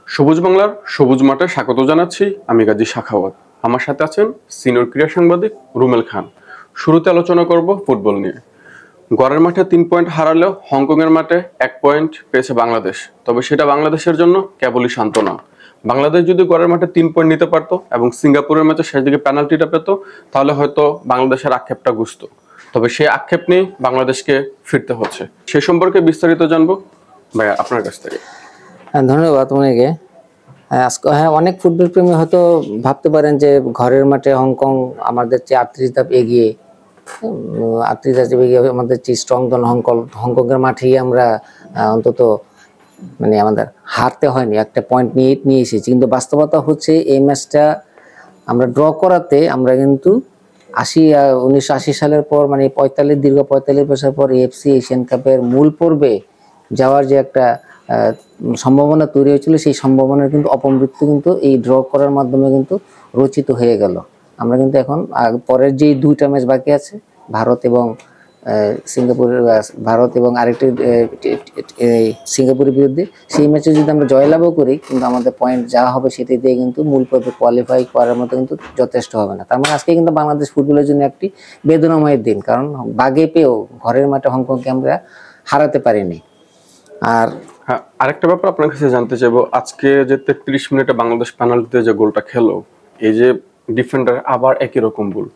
সবুজ বাংলার সবুজ মাঠে স্বাগত জানাচ্ছি। আমি গাজী সাখাওয়াত। আমার সাথে আছেন সিনিয়র ক্রীড়া সাংবাদিক রুমেল খান। শুরুতে আলোচনা করব ফুটবল নিয়ে। ঘরের মাঠে 3 পয়েন্ট হারালেও হংকংয়ের মাঠে 1 পয়েন্ট পেয়েছে বাংলাদেশ। তবে সেটা বাংলাদেশের জন্য কেবলই সান্ত্বনা। বাংলাদেশ যদি ঘরের মাঠে 3 পয়েন্ট নিতে পারত এবং সিঙ্গাপুরের ম্যাচে শেষ দিকে পেনাল্টিটা পেত, তাহলে হয়তো বাংলাদেশের আক্ষেপটা ঘুচত। তবে সেই আক্ষেপ নিয়ে বাংলাদেশকে ফিরতে হচ্ছে। সে সম্পর্কে বিস্তারিত জানবো ভাইয়া আপনার কাছ থেকে। ধন্যবাদ আপনাকে। অনেক ফুটবল প্রেমী হয়তো ভাবতে পারেন যে ঘরের মাঠে হংকং আমাদের চেয়ে 38 ধাপ এগিয়ে, 38 ধাপ এগিয়ে আমাদের চেয়ে স্ট্রং দল হংকংয়ের মাঠেই আমরা অন্তত মানে আমাদের হারতে হয়নি, একটা পয়েন্ট নিয়ে এসেছি। কিন্তু বাস্তবতা হচ্ছে এই ম্যাচটা আমরা ড্র করাতে আমরা কিন্তু 1980 সালের পর মানে দীর্ঘ 45 বছর পর এএফসি এশিয়ান কাপের মূল পর্বে যাওয়ার যে একটা সম্ভাবনা তৈরি হয়েছিল, সেই সম্ভাবনার কিন্তু অপমৃত্যু কিন্তু এই ড্র করার মাধ্যমে কিন্তু রচিত হয়ে গেল। আমরা কিন্তু এখন পরের যেই 2টা ম্যাচ বাকি আছে ভারত এবং আরেকটি সিঙ্গাপুরের বিরুদ্ধে, সেই ম্যাচে যদি আমরা জয়লাভও করি কিন্তু আমাদের পয়েন্ট যা হবে সেটি দিয়ে কিন্তু মূল পর্বে কোয়ালিফাই করার মতো কিন্তু যথেষ্ট হবে না। তার মানে আজকে কিন্তু বাংলাদেশ ফুটবলের জন্য একটি বেদনাময় দিন, কারণ বাগে পেয়েও ঘরের মাঠে হংকংকে আমরা হারাতে পারিনি। আর হ্যাঁ, আরেকটা ব্যাপার আপনার কাছে জানতে চাইবো, আজকে যে 33 মিনিটে বাংলাদেশ পেনাল্টিতে যে গোলটা খেলো, এই যে ডিফেন্ডার আবার একই রকম ভুল।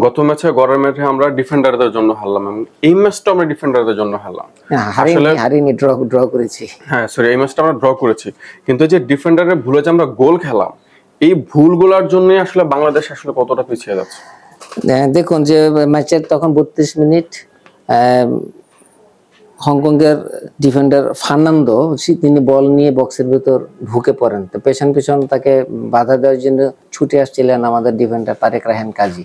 গত ম্যাচে ঘরের মাঠে আমরা ডিফেন্ডারদের জন্য হারলাম, এই ম্যাচটা আমরা ডিফেন্ডারদের জন্য হারলাম, হারিনি, ড্র করেছি। হ্যাঁ সরি, এই ম্যাচটা আমরা ড্র করেছি, কিন্তু যে ডিফেন্ডারের ভুলে যে আমরা গোল খেলাম, এই ভুলগুলোর জন্যই আসলে বাংলাদেশ আসলে কতটা পিছিয়ে যাচ্ছে। দেখুন যে ম্যাচের তখন 32 মিনিট হংকংয়ের ডিফেন্ডার ফার্নান্দো তিনি বল নিয়ে বক্সের ভিতর ঢুকে পড়েন। তো পেছন তাকে বাধা দেওয়ার জন্য ছুটে আসছিলেন আমাদের ডিফেন্ডার তারেক রায়হান কাজী।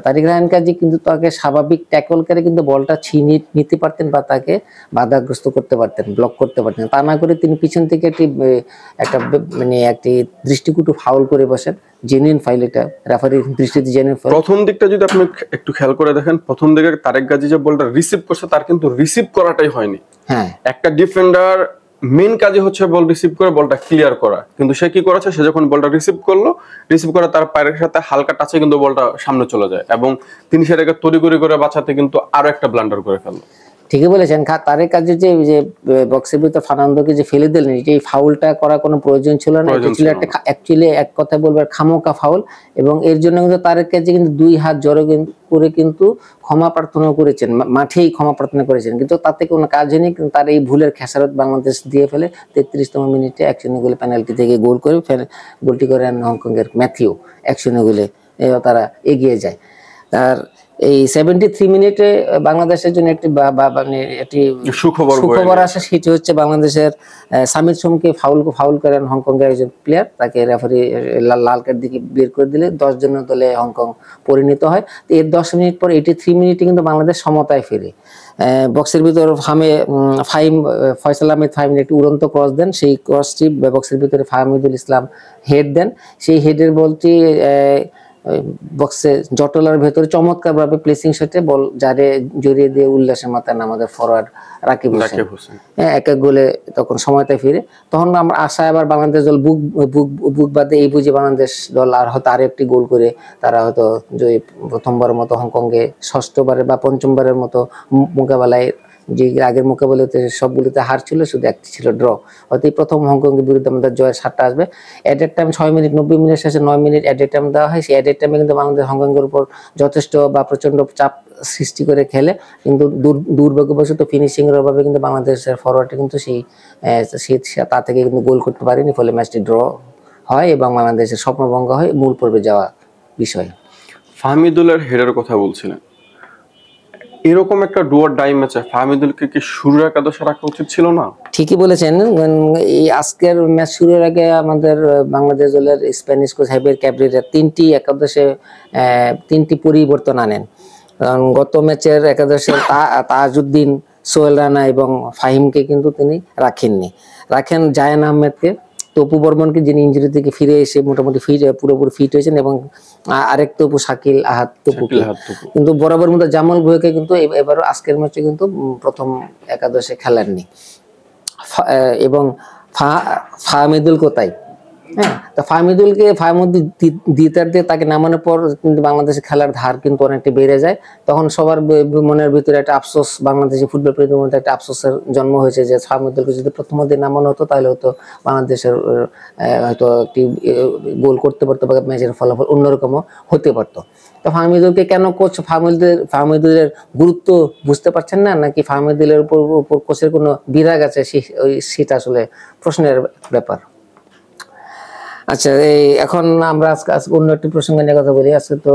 তারেক রায়হান কাজী কিন্তু তাকে স্বাভাবিক ট্যাকল করে কিন্তু বলটা ছিনিয়ে নিতে পারতেন বা তাকে বাধাগ্রস্ত করতে পারতেন, ব্লক করতে পারতেন। তা না করে তিনি পিছন থেকে একটি দৃষ্টিকটু ফাউল করে বসেন। জেনুইন ফাইল, এটা রেফারির দৃষ্টিতে জেনুইন ফাউল। প্রথম দিকটা যদি আপনি একটু খেয়াল করে দেখেন, প্রথম দিকে তারেক গাজী যে বলটা রিসিভ করছে তার কিন্তু রিসিভ করাটাই হয়নি। হ্যাঁ, একটা ডিফেন্ডার মেইন কাজই হচ্ছে বল রিসিভ করে বলটা ক্লিয়ার করা, কিন্তু সে কি করেছে, সে যখন বলটা রিসিভ করে তার পায়ের সাথে হালকা টাচে কিন্তু বলটা সামনে চলে যায় এবং তিনি সেটাকে তড়িঘড়ি করে বাঁচাতে কিন্তু আরো একটা ব্লান্ডার করে ফেললো। ঠিকই বলেছেন। তারেক কাজে যে বক্সের ভিতরে ফার্নান্দোকে যে ফেলে দিলেন, এই ফাউলটা করার কোনো প্রয়োজন ছিল না। এটা ছিল একটা অ্যাকচুয়ালি এক কথায় বলবো খামোকা ফাউল, এবং এর জন্য কিন্তু তারেক কাজে কিন্তু 2 হাত জড়ো করে কিন্তু ক্ষমা প্রার্থনা করেছেন, মাঠেই ক্ষমা প্রার্থনা করেছেন, কিন্তু তাতে কোনো কাজ হয়নি। কিন্তু তার এই ভুলের খেসারত বাংলাদেশ দিয়ে ফেলে 33তম মিনিটে 1-0 গোলে পেনাল্টি থেকে গোল করে গোলটি করেন হংকংয়ের ম্যাথিউ। 1-0 গোলে তারা এগিয়ে যায়। আর এই 73 মিনিটে বাংলাদেশের জন্য একটি সুখবর আসে, সেটি হচ্ছে বাংলাদেশের সামির সোমকে ফাউল করেন হংকংয়ের একজন প্লেয়ার। তাকে রেফারি লাল কার্ড দিয়ে বের করে দিলে 10 জনের দলে হংকং পরিণত হয়। তো এর 10 মিনিট পর 83 মিনিটে কিন্তু বাংলাদেশ সমতায় ফেরে। বক্সের ভিতর ফয়সাল আহমেদ ফাহিম একটি উড়ন্ত ক্রস দেন, সেই ক্রসটি বক্সের ভিতরে ফাহমিদুল ইসলাম হেড দেন। সেই হেডের বলটি বক্সে জটলার ভেতরে চমৎকার ভাবে প্লেসিং শটে বল জড়িয়ে দিয়ে উল্লাসের মাথায় আমাদের ফরওয়ার্ড রাকিব হোসেন এক গোলে তখন সময়টায় ফিরে। তখন আমরা আশা আবার বাংলাদেশ দল বুক বাদে এই বুঝে বাংলাদেশ দল আর হয়তো আরো একটি গোল করে তারা হয়তো জয়ী, প্রথমবারের মতো হংকংকে 6ষ্ঠবারের বা 5মবারের মতো মোকাবেলায়, যে আগের মোকাবেলাতে সবগুলোতে হার ছিল, শুধু একটি ছিল ড্র। হয়তো এই প্রথম হংকংয়ের বিরুদ্ধে আমাদের জয়ের 7টা আসবে। অ্যাডেড টাইম 6 মিনিট, 90 মিনিট শেষে 9 মিনিট অ্যাডেড টাইম দেওয়া হয়। সেই অ্যাডেড টাইমে কিন্তু বাংলাদেশ হংকংয়ের উপর যথেষ্ট বা প্রচন্ড চাপ সৃষ্টি করে খেলে, কিন্তু দুর্ভাগ্যবশত ফিনিশিং এর অভাবে কিন্তু বাংলাদেশের ফরওয়ার্ডে কিন্তু তা থেকে কিন্তু গোল করতে পারেনি। ফলে ম্যাচটি ড্র হয় এবং বাংলাদেশের স্বপ্নভঙ্গ হয় মূল পর্বে যাওয়া বিষয়। ফাহমিদুলের হেডের কথা বলছিলেন, এরকম একটা ডুয়ার ডাই ম্যাচে ফাহমিদুলকে কি শুরুর একাদশে রাখা উচিত ছিল না? ঠিকই বলেছেন। এই আজকের ম্যাচ শুরুর আগে আমাদের বাংলাদেশ দলের স্প্যানিশ কোচ হাবিয়ার ক্যাবরেরা 3টি একাদশে 3টি পরিবর্তন আনেন। কারণ গত ম্যাচের একাদশে তাজউদ্দিন, সোহেল রানা এবং ফাহিমকে কিন্তু তিনি রাখেন জায়ান আহমেদকে, তপু বর্মনকে, যিনি ইনজুরি থেকে ফিরে এসে মোটামুটি পুরোপুরি ফিট হয়েছেন, এবং আরেক তপু শাকিল আহাদ তপুকে। কিন্তু বরাবর মতো জামাল ভুঁইয়াকে কিন্তু এবারও আজকের ম্যাচে কিন্তু প্রথম একাদশে খেলেননি। এবং ফাহমিদুল কোথায়? হ্যাঁ, তো ফাহমিদুল দ্বিতীয়ার্ধে তাকে নামানোর পর কিন্তু বাংলাদেশের খেলার ধার কিন্তু অনেকটা বেড়ে যায়। তখন সবার মনের ভিতরে একটা আফসোস, বাংলাদেশি ফুটবল প্রেমীদের মধ্যে একটা আফসোসের জন্ম হয়েছে যে ফাহমিদুলকে যদি প্রথমার্ধে নামানো হতো তাহলে হয়তো বাংলাদেশের হয়তো একটি গোল করতে পারতো বা ম্যাচের ফলাফল অন্যরকমও হতে পারতো। তো ফাহমিদুলকে কেন কোচ ফাহমিদুলের গুরুত্ব বুঝতে পারছেন না, নাকি ফাহমিদুলের উপর কোচের কোনো বিরাগ আছে, সেটা আসলে প্রশ্নের ব্যাপার। আচ্ছা, এই এখন আমরা আজকে অন্য একটি প্রসঙ্গ নিয়ে কথা বলি। আজকে তো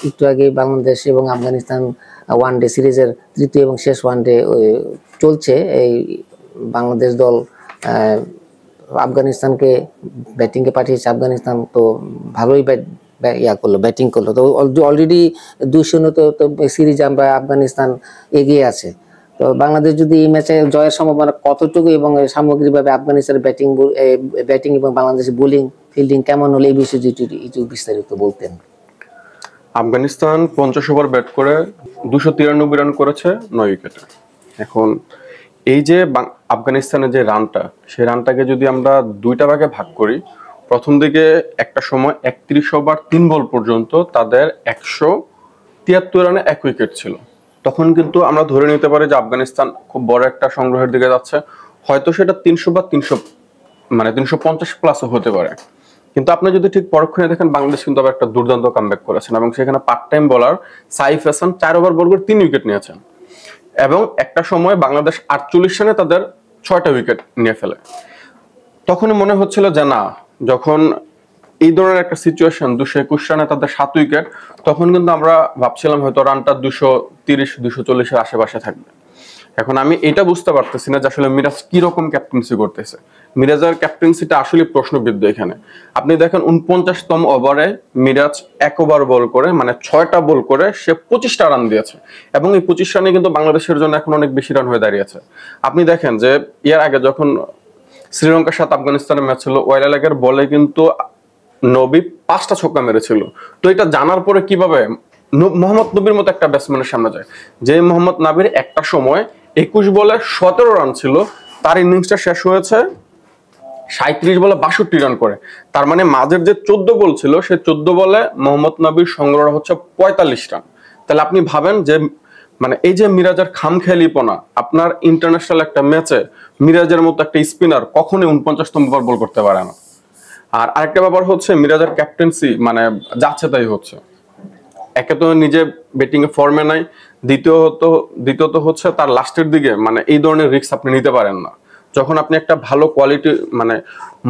একটু আগে বাংলাদেশ এবং আফগানিস্তান ওয়ানডে সিরিজের তৃতীয় এবং শেষ ওয়ানডে চলছে। এই বাংলাদেশ দল আফগানিস্তানকে ব্যাটিংকে পাঠিয়েছে। আফগানিস্তান তো ভালোই ব্যাটিং করলো, তো অলরেডি 2-0 তো সিরিজ আমরা আফগানিস্তান এগিয়ে আছে। তো বাংলাদেশ যদি এই ম্যাচে জয়ের সম্ভাবনা কতটুকু এবং সামগ্রিকভাবে আফগানিস্তানের ব্যাটিং এবং বাংলাদেশের বোলিং ফিল্ডিং কেমন হলে এই বিষয়ে একটু বিস্তারিত বলতেন। আফগানিস্তান 50 ওভার ব্যাট করে 293 রান করেছে 9 উইকেটে। এখন এই যে আফগানিস্তানের যে রানটা, সেই রানটাকে যদি আমরা দুইটা ভাগে ভাগ করি, প্রথম দিকে একটা সময় 31 ওভার 3 বল পর্যন্ত তাদের 173 রানে 1 উইকেট ছিল। তখন কিন্তু আমরা ধরে নিতে পারি যে আফগানিস্তান খুব বড় একটা সংগ্রহের দিকে যাচ্ছে, হয়তো সেটা 300 বা 350 প্লাসও হতে পারে। কিন্তু আপনি যদি ঠিক পরক্ষণে দেখেন, বাংলাদেশ কিন্তু আবার একটা দুর্দান্ত কামব্যাক করেছেন এবং সেখানে part time bowler Saif Hasan 4 over bowl করে 3 উইকেট নিয়েছেন এবং একটা সময় বাংলাদেশ 48 রানে তাদের 6টা উইকেট নিয়ে ফেলে। তখনই মনে হচ্ছিল যে না, যখন এই ধরনের একটা সিচুয়েশন 221 রানে তাদের 7 উইকেট, তখন কিন্তু আমরা ভাবছিলাম হয়তো রানটা 230-240 এর আশেপাশে থাকবে। এখন আমি এটা বুঝতে পারতেছি না যে আসলে মিরাজ কি রকম ক্যাপ্টেন্সি করতেছে। মিরাজের ক্যাপ্টেন্সিটা আসলে প্রশ্নবিদ্ধ। এখানে আপনি দেখেন 49তম ওভারে মিরাজ 1 ওভার বল করে, মানে 6টা বল করে সে 25টা রান দিয়েছে এবং এই 25 রানে কিন্তু বাংলাদেশের জন্য এখন অনেক বেশি রান হয়ে দাঁড়িয়েছে। আপনি দেখেন যে এর আগে যখন শ্রীলঙ্কার সাথে আফগানিস্তানের ম্যাচ ছিল, ওয়াইলালের বলে কিন্তু নবী 5টা ছক্কা মেরেছিল। তো এটা জানার পরে কিভাবে মোহাম্মদ নবীর মতো একটা ব্যাটসম্যানের সামনে যায়, যে মোহাম্মদ নবীর একটা সময় 21 বলে 17 রান ছিল, তার ইনিংসটা শেষ হয়েছে 37 বলে 62 রান করে। তার মানে মাঝের যে 14 বল ছিল, সেই 14 বলে মোহাম্মদ নবীর সংগ্রহ হচ্ছে 45 রান। তাহলে আপনি ভাবেন যে মানে এই যে মিরাজের খামখেয়ালিপনা, আপনার ইন্টারন্যাশনাল একটা ম্যাচে মিরাজের মতো একটা স্পিনার কখনোই 49তম ওভার বল করতে পারে না। আর আরেকটা ব্যাপার হচ্ছে মিরাজের ক্যাপ্টেন্সি মানে যাচ্ছে তাই হচ্ছে। একে তো নিজে ব্যাটিং এ ফর্মে নাই, দ্বিতীয়ত হচ্ছে তার লাস্টের দিকে মানে এই ধরনের রিস্ক আপনি নিতে পারেন না। যখন আপনি একটা ভালো কোয়ালিটি, মানে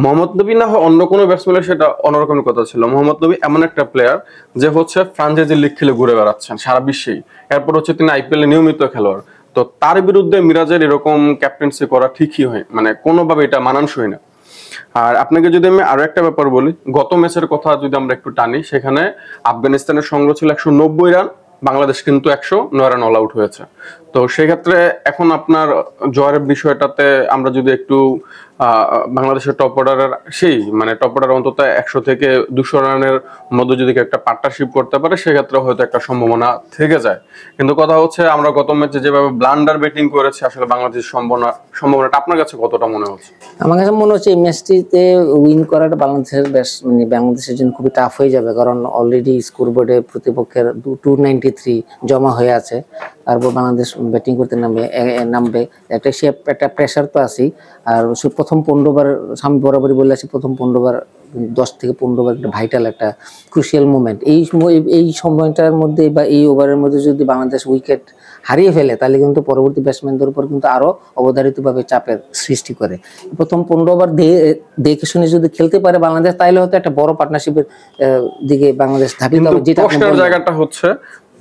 মোহাম্মদ নবী না হয় অন্য কোনো ব্যাটসম্যানের সেটা অন্যরকমের কথা ছিল, মোহাম্মদ নবী এমন একটা প্লেয়ার যে হচ্ছে ফ্রাঞ্চাইজি লিগ খেলে ঘুরে বেড়াচ্ছেন সারা বিশ্বেই, এরপর হচ্ছে তিনি আইপিএল এ নিয়মিত খেলোয়াড়। তো তার বিরুদ্ধে মিরাজের এরকম ক্যাপ্টেন্সি করা ঠিকই হয়, মানে কোনোভাবে এটা মানানসই না। আর আপনাকে যদি আমি আরো একটা ব্যাপার বলি, গত ম্যাচের কথা যদি আমরা একটু টানি, সেখানে আফগানিস্তানের সংগ্রহ ছিল 190 রান, বাংলাদেশ কিন্তু 109 রান অল আউট হয়েছে। তো সেক্ষেত্রে এখন আপনার জয়ের বিষয়টাতে আমরা যদি একটু বাংলাদেশের টপ অর্ডারের টপ অর্ডার অন্তত 100 থেকে 200 রানের মধ্যে যদি একটা পার্টনারশিপ করতে পারে, সেক্ষেত্রে হয়তো একটা সম্ভাবনা থেকে যায়। কিন্তু কথা হচ্ছে আমরা গত ম্যাচে যেভাবে ব্লান্ডার ব্যাটিং করেছি, আসলে বাংলাদেশের সম্ভাবনাটা আপনার কাছে কতটা মনে হচ্ছে? আমার কাছে মনে হচ্ছে এই ম্যাচটিতে উইন করাটা বাংলাদেশের জন্য খুবই টাফ হয়ে যাবে, কারণ অলরেডি স্কোরবোর্ডে প্রতিপক্ষের 293 জমা হয়ে আছে। তারপর বাংলাদেশ ব্যাটিং করতে নামবে, একটা প্রেশার তো আছেই। আর প্রথম 15 ওভার আমি বরাবরই বলে আছি, প্রথম 15 ওভার 10 থেকে 15 ওভার একটা ভাইটাল, একটা ক্রুশিয়াল মোমেন্ট। এই সময়টার মধ্যে বা এই ওভারের মধ্যে যদি বাংলাদেশ উইকেট হারিয়ে ফেলে, তাহলে কিন্তু পরবর্তী ব্যাটসম্যানদের উপর কিন্তু আরো অবধারিতভাবে চাপের সৃষ্টি করে। প্রথম 15 ওভার দেখে শুনে যদি খেলতে পারে বাংলাদেশ, তাহলে হয়তো একটা বড় পার্টনারশিপের দিকে বাংলাদেশ ধাবিত হবে। যেটা প্রশ্নের জায়গাটা হচ্ছে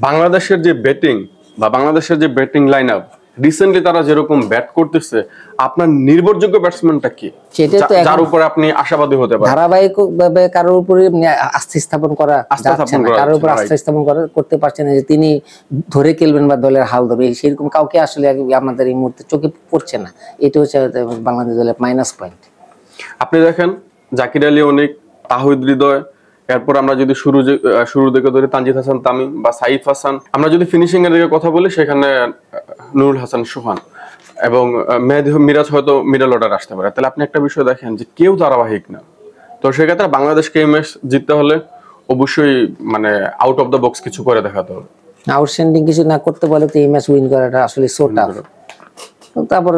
বাংলাদেশের যে ব্যাটিং বা বাংলাদেশের যে ব্যাটিং লাইন আপ রিসেন্টলি তারা যেরকম ব্যাট করতেছে, আপনার নির্ভরযোগ্য ব্যাটসম্যানটা কি, যার উপরে আপনি আশাবাদী হতে পারেন? ধারাবাহিকভাবে কারোর উপরে আস্থা স্থাপন করা যাচ্ছে না, কারোর উপর আস্থা স্থাপন করতে পারছে না যে তিনি ধরে খেলবেন বা দলের হাল ধরবে, সেরকম কাউকে আসলে আমাদের এই মুহূর্তে চোখে পড়ছে না। এটা হচ্ছে বাংলাদেশ দলের মাইনাস পয়েন্ট। আপনি দেখেন জাকির আলী অনেক, তাহিদ হৃদয়, এরপর আমরা যদি শুরুর দিকে ধরি তানজিদ হাসান তামিম বা সাইফ হাসান, আমরা যদি ফিনিশিং এর দিকে কথা বলি সেখানে নুরুল হাসান সোহান, এবং মেহেদী মিরাজ হয়তো মিডল অর্ডার আসতে পারে। তাহলে আপনি একটা বিষয় দেখেন যে কেউ ধারাবাহিক না, তো সেক্ষেত্রে বাংলাদেশকে এই ম্যাচ জিততে হলে অবশ্যই মানে আউট অফ দ্য বক্স কিছু করে দেখাতে হবে। আউটস্ট্যান্ডিং কিছু না করতে পারলে তো এই ম্যাচ উইন করাটা আসলে সো টাফ। তারপর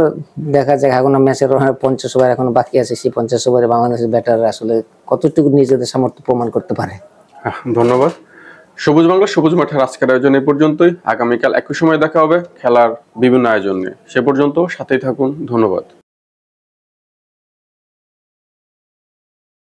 দেখা যাক, এখন ম্যাচের 50 ওভার এখন বাকি আছে, সেই 50 ওভারে বাংলাদেশের ব্যাটার আসলে কতটুকু নিজেদের সামর্থ্য প্রমাণ করতে পারে। ধন্যবাদ। সবুজ বাংলা সবুজ মাঠের আজকের আয়োজন এই পর্যন্তই। আগামীকাল একই সময় দেখা হবে খেলার বিভিন্ন আয়োজন নিয়ে। সে পর্যন্ত সাথেই থাকুন। ধন্যবাদ।